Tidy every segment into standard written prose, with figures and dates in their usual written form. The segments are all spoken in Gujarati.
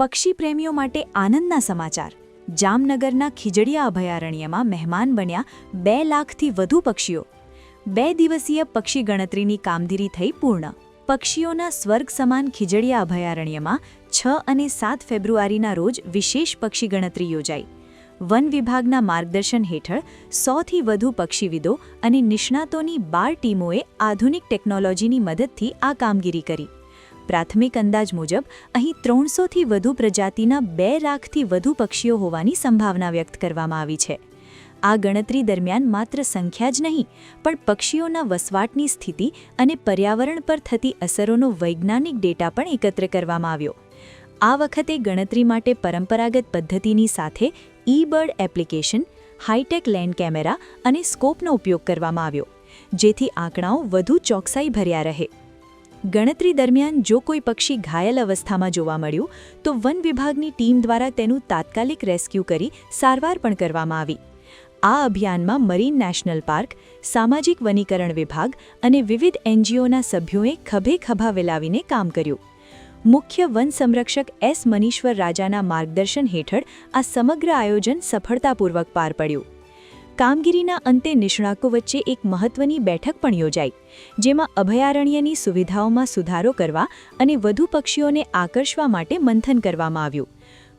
પક્ષી પ્રેમીઓ માટે આનંદના સમાચાર. જામનગરના ખીજડીયા અભયારણ્યમાં મહેમાન બન્યા 2 લાખથી વધુ પક્ષીઓ. 2 દિવસીય પક્ષી ગણતરીની કામગીરી થઈ પૂર્ણ. પક્ષીઓના સ્વર્ગ સમાન ખીજડીયા અભયારણ્યમાં 6 અને 7 ફેબ્રુઆરીના રોજ વિશેષ પક્ષી ગણતરી યોજાઈ. વન વિભાગના માર્ગદર્શન હેઠળ 100થી વધુ પક્ષીવિદો અને નિષ્ણાતોની 12 ટીમોએ આધુનિક ટેકનોલોજીની મદદથી આ કામગીરી કરી. પ્રાથમિક અંદાજ મુજબ અહીં 300થી વધુ પ્રજાતિના 2 લાખથી વધુ પક્ષીઓ હોવાની સંભાવના વ્યક્ત કરવામાં આવી છે. આ ગણતરી દરમિયાન માત્ર સંખ્યા જ નહીં, પણ પક્ષીઓના વસવાટની સ્થિતિ અને પર્યાવરણ પર થતી અસરોનો વૈજ્ઞાનિક ડેટા પણ એકત્ર કરવામાં આવ્યો. આ વખતે ગણતરી માટે પરંપરાગત પદ્ધતિની સાથે ઈ-બર્ડ એપ્લિકેશન, હાઈટેક લેન્ડ કેમેરા અને સ્કોપનો ઉપયોગ કરવામાં આવ્યો, જેથી આંકડાઓ વધુ ચોકસાઈભર્યા રહે. ગણતરી દરમિયાન જો કોઈ પક્ષી ઘાયલ અવસ્થામાં જોવા મળ્યું તો વન વિભાગની ટીમ દ્વારા તેનું તાત્કાલિક રેસ્ક્યુ કરી સારવાર પણ કરવામાં આવી. આ અભિયાનમાં મરીન નેશનલ પાર્ક, સામાજિક વનીકરણ વિભાગ અને વિવિધ એનજીઓના સભ્યોએ ખભે ખભા વેલાવીને કામ કર્યું. મુખ્ય વન સંરક્ષક એસ મનીશ્વર રાજાના માર્ગદર્શન હેઠળ આ સમગ્ર આયોજન સફળતાપૂર્વક પાર પડ્યું. કામગીરીના અંતે નિષ્ણાતો વચ્ચે એક મહત્વની બેઠક પણ યોજાઈ, જેમાં અભયારણ્યની સુવિધાઓમાં સુધારો કરવા અને વધુ પક્ષીઓને આકર્ષવા માટે મંથન કરવામાં આવ્યું.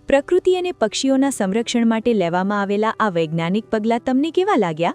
પ્રકૃતિ અને પક્ષીઓના સંરક્ષણ માટે લેવામાં આવેલા આ વૈજ્ઞાનિક પગલાં તમને કેવા લાગ્યા?